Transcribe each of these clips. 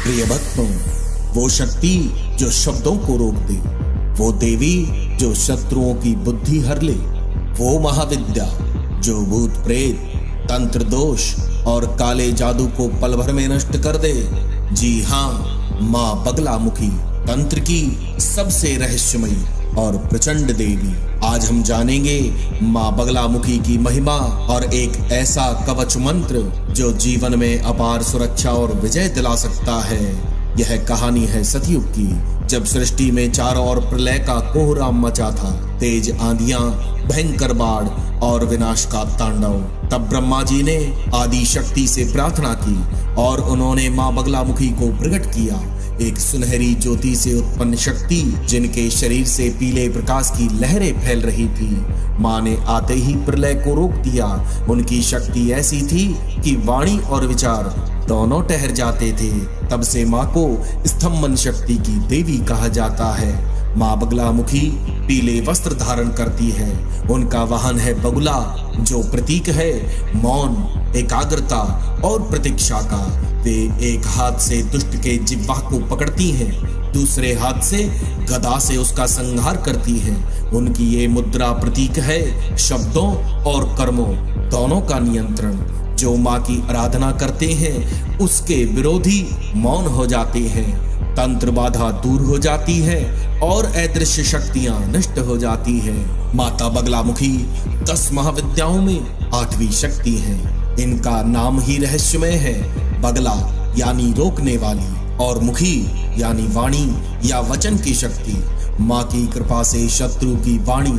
प्रिय भक्तों, वो शक्ति जो शब्दों को रोक दे, वो देवी जो शत्रुओं की बुद्धि हर ले, वो महाविद्या जो भूत प्रेत, तंत्र दोष और काले जादू को पल भर में नष्ट कर दे। जी हाँ, माँ बगलामुखी तंत्र की सबसे रहस्यमयी और प्रचंड देवी। आज हम जानेंगे माँ बगलामुखी की महिमा और एक ऐसा कवच मंत्र जो जीवन में अपार सुरक्षा और विजय दिला सकता है। यह कहानी है सतयुग की, जब सृष्टि में चारों ओर प्रलय का कोहराम मचा था। तेज आंधियां, भयंकर बाढ़ और विनाश का तांडव। तब ब्रह्मा जी ने आदि शक्ति से प्रार्थना की और उन्होंने माँ बगलामुखी को प्रकट किया, एक सुनहरी ज्योति से उत्पन्न शक्ति जिनके शरीर से पीले प्रकाश की लहरें फैल रही थी। माँ ने आते ही प्रलय को रोक दिया। उनकी शक्ति ऐसी थी कि वाणी और विचार दोनों ठहर जाते थे। तब से माँ को स्तंभन शक्ति की देवी कहा जाता है। माँ बगलामुखी पीले वस्त्र धारण करती है। उनका वाहन है बगुला, जो प्रतीक है मौन, एकाग्रता और प्रतीक्षा का। वे एक हाथ से दुष्ट के जिह्वा को पकड़ती हैं, दूसरे हाथ से गदा से उसका संहार करती हैं। उनकी ये मुद्रा प्रतीक है शब्दों और कर्मों दोनों का नियंत्रण। जो माँ की आराधना करते हैं उसके विरोधी मौन हो जाते हैं, तंत्र बाधा दूर हो जाती है और अदृश्य शक्तियां नष्ट हो जाती है। माता बगलामुखी 10 महाविद्याओं में 8वीं शक्ति है। इनका नाम ही रहस्यमय है। बगला यानी रोकने वाली और मुखी यानी वाणी या वचन की शक्ति। माँ की कृपा से शत्रु की वाणी,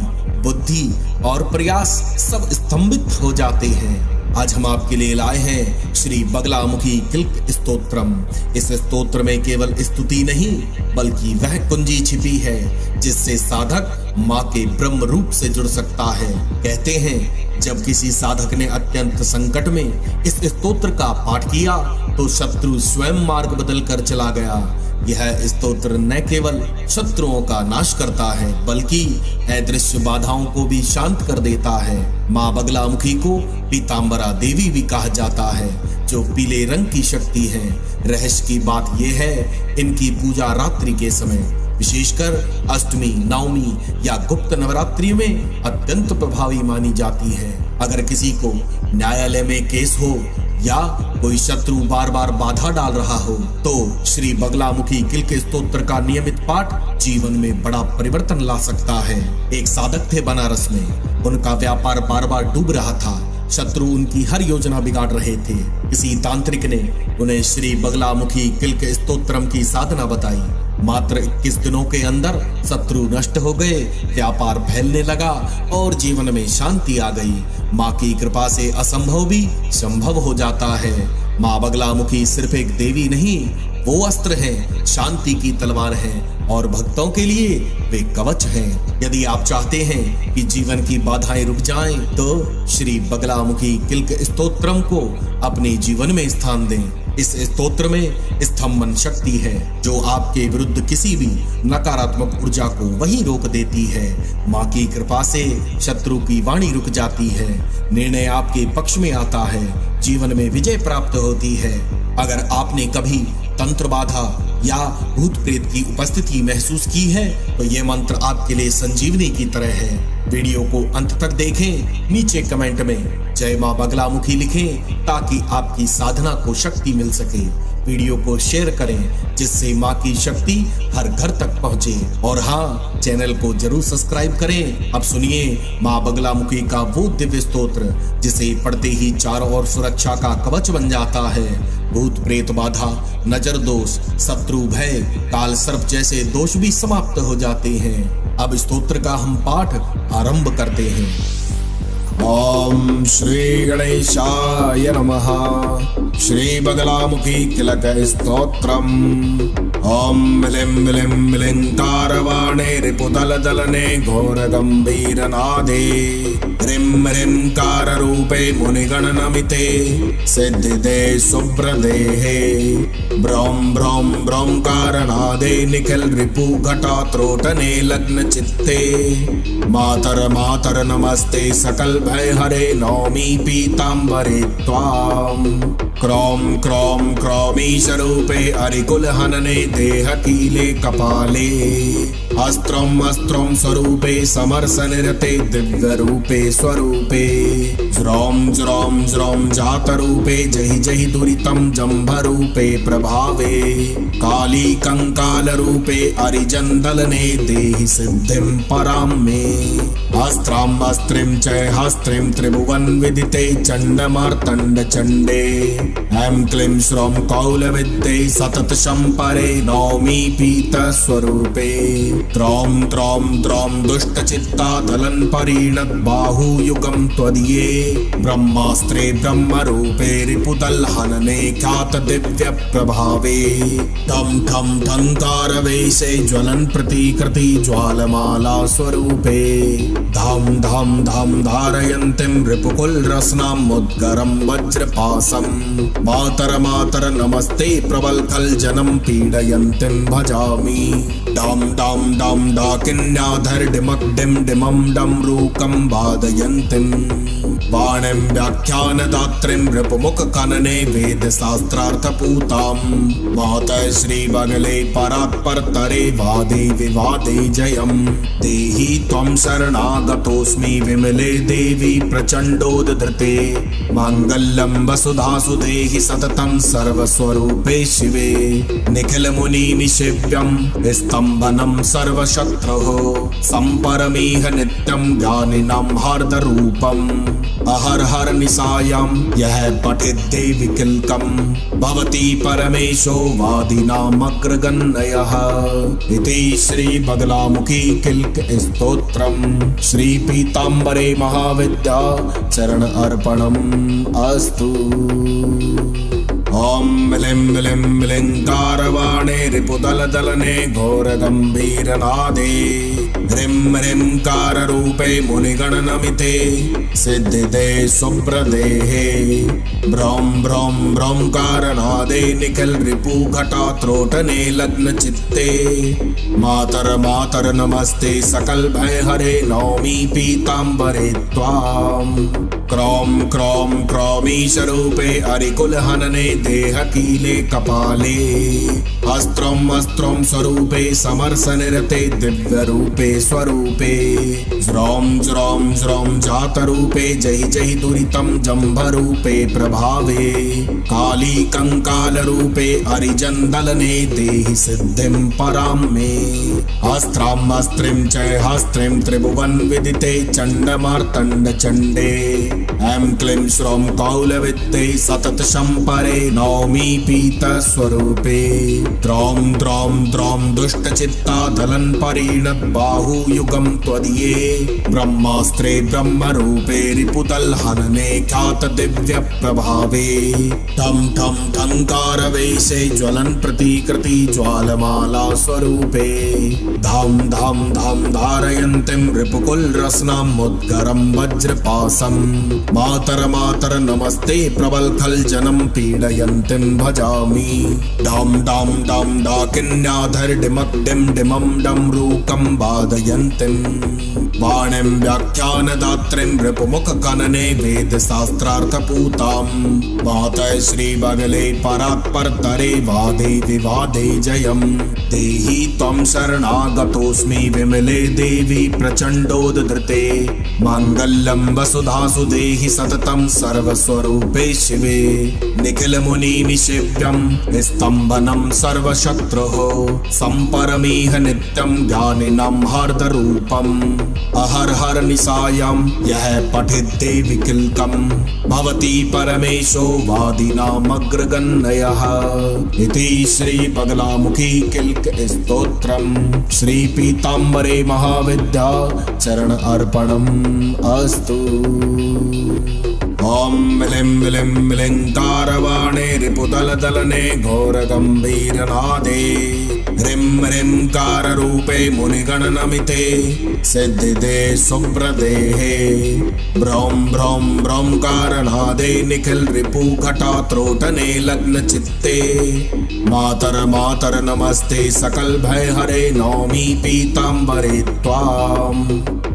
बुद्धि और प्रयास सब स्तंभित हो जाते हैं। आज हम आपके लिए लाए हैं श्री बगलामुखी किल्क स्तोत्रम। इस स्तोत्र में केवल स्तुति नहीं बल्कि वह कुंजी छिपी है जिससे साधक माँ के ब्रह्म रूप से जुड़ सकता है। कहते हैं जब किसी साधक ने अत्यंत संकट में इस स्तोत्र का पाठ किया तो शत्रु स्वयं मार्ग बदल कर चला गया। यह स्तोत्र न केवल शत्रुओं का नाश करता है बल्कि अदृश्य बाधाओं को भी शांत कर देता है। माँ बगलामुखी को पीतांबरा देवी भी कहा जाता है, जो पीले रंग की शक्ति है। रहस्य की बात यह है, इनकी पूजा रात्रि के समय, विशेषकर अष्टमी, नवमी या गुप्त नवरात्रि में अत्यंत प्रभावी मानी जाती है। अगर किसी को न्यायालय में केस हो या कोई शत्रु बार बार बाधा डाल रहा हो तो श्री बगलामुखी किल्क स्तोत्र का नियमित पाठ जीवन में बड़ा परिवर्तन ला सकता है। एक साधक थे बनारस में, उनका व्यापार बार बार डूब रहा था। शत्रु उनकी हर योजना बिगाड़ रहे थे। किसी तांत्रिक ने उन्हें श्री बगलामुखी किल्क स्तोत्रम की साधना बताई। मात्र 21 दिनों के अंदर शत्रु नष्ट हो गए, व्यापार फैलने लगा और जीवन में शांति आ गई। माँ की कृपा से असंभव भी संभव हो जाता है। माँ बगलामुखी सिर्फ एक देवी नहीं, वो अस्त्र है, शांति की तलवार है और भक्तों के लिए वे कवच हैं। यदि आप चाहते हैं कि जीवन की बाधाएं रुक जाएं, तो श्री बगलामुखी किल्क स्तोत्रम को अपने जीवन में स्थान दें। इस स्तोत्र में स्तंभन शक्ति है जो आपके विरुद्ध किसी भी नकारात्मक ऊर्जा को वहीं रोक देती है। माँ की कृपा से शत्रु की वाणी रुक जाती है, निर्णय आपके पक्ष में आता है, जीवन में विजय प्राप्त होती है। अगर आपने कभी तंत्र बाधा या भूत प्रेत की उपस्थिति महसूस की है तो ये मंत्र आपके लिए संजीवनी की तरह है। वीडियो को अंत तक देखें, नीचे कमेंट में जय माँ बगलामुखी लिखें ताकि आपकी साधना को शक्ति मिल सके। वीडियो को शेयर करें जिससे माँ की शक्ति हर घर तक पहुँचे। और हाँ, चैनल को जरूर सब्सक्राइब करें। अब सुनिए माँ बगलामुखी का वो दिव्य स्तोत्र जिसे पढ़ते ही चारों ओर सुरक्षा का कवच बन जाता है। भूत प्रेत बाधा, नजर दोष, शत्रु भय, काल सर्प जैसे दोष भी समाप्त हो जाते हैं। अब स्तोत्र का हम पाठ आरंभ करते हैं। ओम श्री गणेशाय नमः। श्री बगलामुखी किल्क स्तोत्रम। ओम मिलिं मिलिं मिलिंकारवाणे रिपुदलदलने घोर गंभीर नादे। ह्रीं ह्रीं कार रूपे मुनिगणनमिते सिद्धिदे शुभ्रदेहे। ब्रौं ब्रौं ब्रौंकारनादे निखिल रिपु घटात्रोटने लग्न चित्ते। मातर मातर नमस्ते सकल भय हरे नौमि पीतांबरे त्वाम्। क्रौम क्रौम क्रौमीशरूपे अरिकुल हनने देह कीले कपाले अस्त्रम अस्त्रम स्वरूपे समरसनिरते दिव्य रूपे स्वरूपे ज्रौम ज्रौम ज्रौम जात रूपे जहि जहि दुरितम जम्भ रूपे प्रभावे काली कंकाल रूपे अरिजन्दलने देहि सिद्धिं परां मे अस्त्रां अस्त्रिं च हस्त्रिं त्रिभुवन विदिते चण्डमार्तण्ड चण्डे ऐं क्लीं श्रौं कौलविद्ये सतत शम्परे नौमि पीत स्वरूपे त्रौं त्रौं त्रौं दुष्टचित्ता दलन परिणत बाहुयुगं त्वदीये ब्रह्मास्त्रे ब्रह्मरूपे रिपुदल हनने ख्यात दिव्य प्रभावे ठं ठं ठंकारवेशे ज्वलन प्रतिकृति ज्वालमाला स्वरूपे धाम धाम धाम धारयन्तीं रिपुकुल रसनां मुद्गरं वज्रपासं मातर मातर नमस्ते प्रबल खल जनम पीडयन्तीं भजामि डाम डाम डाम डाकिन्याधर डिमक डिम डिमम डमरूकं वादयन्तीं वाणिं व्याख्यानदात्रीं रिपुमुख कनने वेद शास्त्रार्थ पूतां मातः श्री बगले परात्परतरे वादे विवादे जयम् देहि त्वं शरणागतोऽस्मि विमले देवी प्रचण्डोद्धृते माङ्गल्यं वसुधासु देहि सततं सर्वस्वरूपे शिवे निखिल मुनि निशिव्यं स्तम्भनं सर्वशत्रुः सम्परमेह नित्यं ज्ञानिनां हार्दरूपम् अहर हर निशायां यह पठित देवी किल्कं भवति परमेशो वादिनामग्रगण्यः इति श्री बगलामुखी किल्क स्तोत्रम् श्री पीताम्बरे महाविद्या चरण अर्पणम् अस्तु। ओम मिलिं मिलिं मिलिंकारवाणे रिपुदलदलने घोरगम्भीरनादे ह्रीं ह्रीं काररूपे मुनिगणनमिते सिद्धिदे सुप्रदेहे ब्रौं ब्रौं ब्रौंकारनादे निखिल रिपुघटात्रोटने लग्न चित्ते मातर मातर नमस्ते सकल भय हरे नौमि पीताम्बरे त्वाम् क्रौम क्रौम क्रौमीशरूपे अरिकुल हनने देह कीले कपाले अस्त्रम अस्त्रम स्वरूपे समरसनिरते दिव्य रूपे स्वरूपे ज्रौम ज्रौम ज्रौम जात रूपे जहि जहि दुरितं जम्भ रूपे प्रभावे काली कंकाल रूपे अरिजन्दलने देहि सिद्धिं परां मे अस्त्रां अस्त्रिं च हस्त्रिं त्रिभुवन विदिते चण्डमार्तण्ड चण्डे ऐं क्लीं श्रौं कौलविद्ये सतत शम्परे नौमि पीत स्वरूपे त्रौं त्रौं त्रौं दुष्टचित्ता दलन परिणत बाहुयुगं त्वदीये ब्रह्मास्त्रे ब्रह्मरूपे रिपुदल हनने ख्यात दिव्य प्रभावे ठं ठं ठंकारवेशे ज्वलन प्रतिकृति ज्वालमाला स्वरूपे धाम धाम धाम धारयन्तीं रिपुकुल रसनां मुद्गरं वज्रपासं मातर मातर नमस्ते प्रबल खल जनम पीडयन्तीं भजामि डाम डाम डाम डाकिन्याधर डिमक डिम डिमम डमरूकं वादयन्तीं वाणिं व्याख्यानदात्रीं रिपुमुख कनने वेद शास्त्रार्थ पूतां मातः श्री बगले परात्परतरे वादे विवादे जयम् देहि त्वं शरणागतोऽस्मि विमले देवी प्रचण्डोद्धृते माङ्गल्यं वसुधासु देहि सततं सर्वस्वरूपे शिवे निखिल मुनि निशिव्यं स्तम्भनं सर्वशत्रुः सम्परमेह नित्यं ज्ञानिनां हार्दरूपम् अहर हर निशायां यह पठित देवी किल्कं भवति परमेशो वादिनामग्रगण्यः इति श्री बगलामुखी किल्क स्तोत्रम् श्री पीताम्बरे महाविद्या चरण अर्पणम् अस्तु। ओम मिलिं मिलिं मिलिंकारवाणे रिपुदलदलने घोरगम्भीरनादे ह्रीं ह्रीं काररूपे मुनिगणनमिते सिद्धिदे सुप्रदेहे ब्रौं ब्रौं ब्रौंकारनादे निखिल रिपुघटात्रोटने लग्न चित्ते मातर मातर नमस्ते सकल भय हरे नौमि पीताम्बरे त्वाम्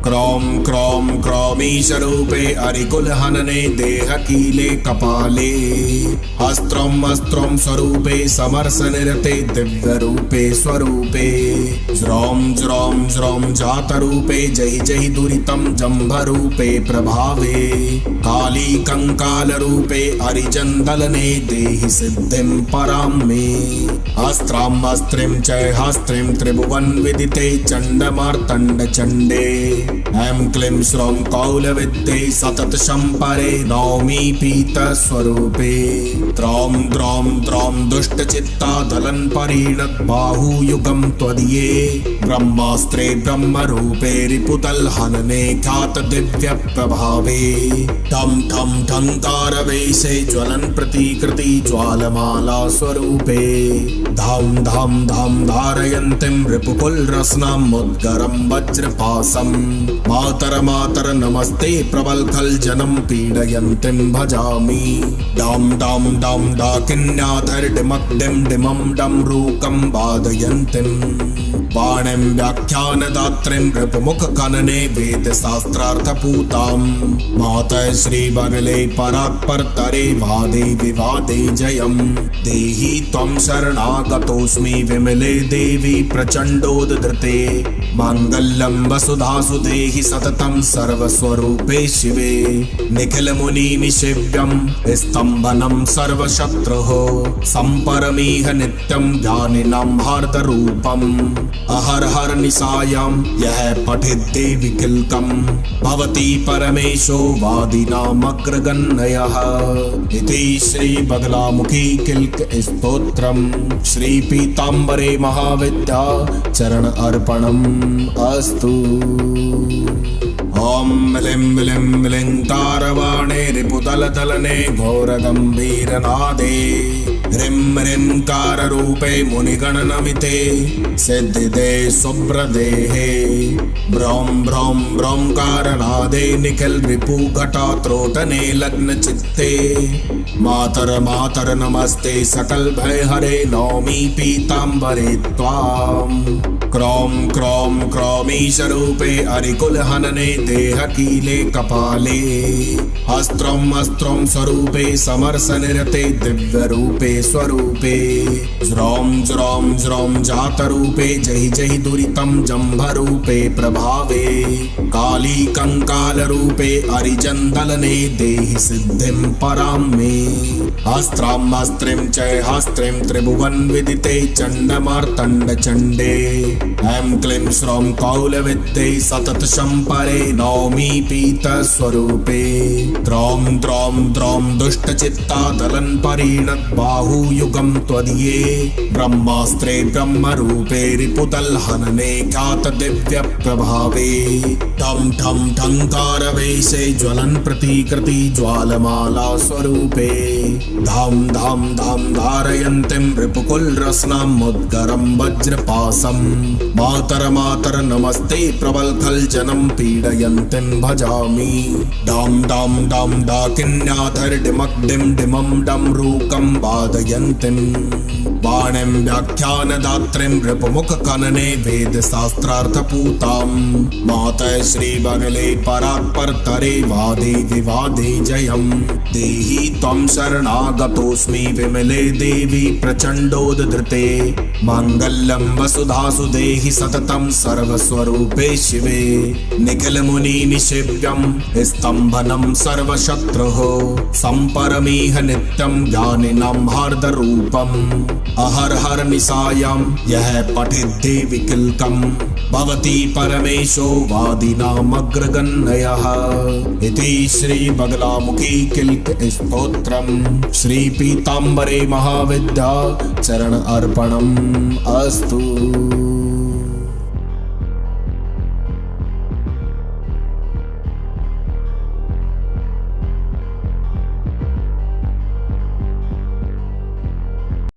क्रौम क्रौम क्रौमीशरूपे अरिकुल हनने देह कीले कपाले अस्त्रम अस्त्रम स्वरूपे समरस निरते दिव्य रूपे स्वरूपे ज्रौम ज्रौम ज्रौम जात रूपे जहि जहि दुरितम जम्भ रूपे प्रभावे काली कंकाल रूपे अरिजंदलने देहि सिद्धिं परां मे अस्त्रां अस्त्रिं च हस्त्रिं त्रिभुवन विदिते चंडमार्तंड चंडे ऐं क्लीं श्रौं कौलविद्ये सतत शंपरे नौमी पीत स्वरूपे त्रौं द्रौं द्रौं दुष्ट चित्ता दलन परिणत बाहुयुगं त्वदीये ब्रह्मास्त्रे ब्रह्म रूपे रिपुतल हनने ख्यात दिव्य प्रभावे ठम ठम ठंकार वेशे ज्वलन प्रतिकृति ज्वालमाला स्वरूपे धाम धाम धाम धारयन्तीं रिपुकुल रसनां मुद्गरं वज्रपासम् मातर मातर नमस्ते प्रबलखल जनम पीडयन्तीं भजामि डाम डाम डाम डाकिन्याधर डिमक डिम डिमम डम रूकं वादयन्तीं वाणिं व्याख्यानदात्रीं रिपुमुख कनने वेद शास्त्रार्थ पूतां मातः श्री बगले परात्परतरे वादे विवादे जयं देहि त्वं शरणागतोऽस्मि विमले देवी प्रचण्डोद्धृते माङ्गल्यं वसुधासु देहि सततं सर्वस्वरूपे शिवे निखिल मुनि निशिव्यं स्तम्भनं सर्वशत्रुः सम्परमीह नित्यं ज्ञानिनां हार्दरूपम् अहर हर निशायां यह पठित देवी किल्कं भवति परमेशो वादिनामग्रगण्यः इति श्री बगलामुखी किल्क स्तोत्रम् श्री पीताम्बरे महाविद्या चरण अर्पणम् अस्तु। ओम मिलिं मिलिं मिलिंकारवाणे रिपुदलदलने घोरगम्भीरनादे ह्रीं ह्रीं काररूपे मुनिगणनमिते सिद्धिदे शुभ्रदेहे ब्रौं ब्रौं ब्रौंकारनादे निखिल रिपुघटात्रोटने लग्न चित्ते मातर मातर नमस्ते सकल भय हरे नौमी पीताम्बरे त्वाम् क्रौं क्रौं क्रौमीशरूपे अरिकुल हनने देह कीले कपाले अस्त्रं अस्त्रं स्वरूपे समरस निरते दिव्य रूपे स्वरूपे ज्रौं ज्रौं ज्रौं जात रूपे जहि जहि दुरितं जम्भ रूपे प्रभावे काली कंकाल रूपे अरिजंदलने देहि सिद्धिं परां मे अस्त्रां अस्त्रिं च हस्त्रिं त्रिभुवन विदिते चंडमार्तंड चंडे ऐं क्लीं श्रौं कौलविद्ये सतत शंपरे नौमी पीत स्वरूपे त्रौं द्रौं द्रौं दुष्ट चित्ता दलन परिणत बाहुयुगं त्वदीये ब्रह्मास्त्रे ब्रह्म रूपे रिपुतल हनने ख्यात दिव्य प्रभावे ठम ठम ठंकार वेशे ज्वलन प्रतिकृति ज्वालमाला स्वरूपे धाम धाम धाम धारयन्तीं रिपुकुल रसनां मुद्गरं वज्रपासम् मातर मातर नमस्ते प्रबलखल जनम पीडयन्तीं भजामि डाम डाम डाम डाकिन्याधर डिमक डिम डिमम डम रूकं वादयन्तीं वाणिं व्याख्यानदात्रीं रिपुमुख कनने वेद शास्त्रार्थ पूतां मातः श्री बगले परात्परतरे वादे विवादे जयं देहि त्वं शरणागतोऽस्मि विमले देवी प्रचण्डोद्धृते माङ्गल्यं वसुधासु देहि सततं सर्वस्वरूपे शिवे निखिल मुनि निशिव्यं स्तम्भनं सर्वशत्रुः सम्परमीह नित्यं ज्ञानिनां हार्दरूपम् अहर हर निशायां यह पठित देवी किल्कं भवति परमेशो वादिनामग्रगण्यः इति श्री बगलामुखी किल्क स्तोत्रम् श्री पीताम्बरे महाविद्या चरण अर्पणम् अस्तु।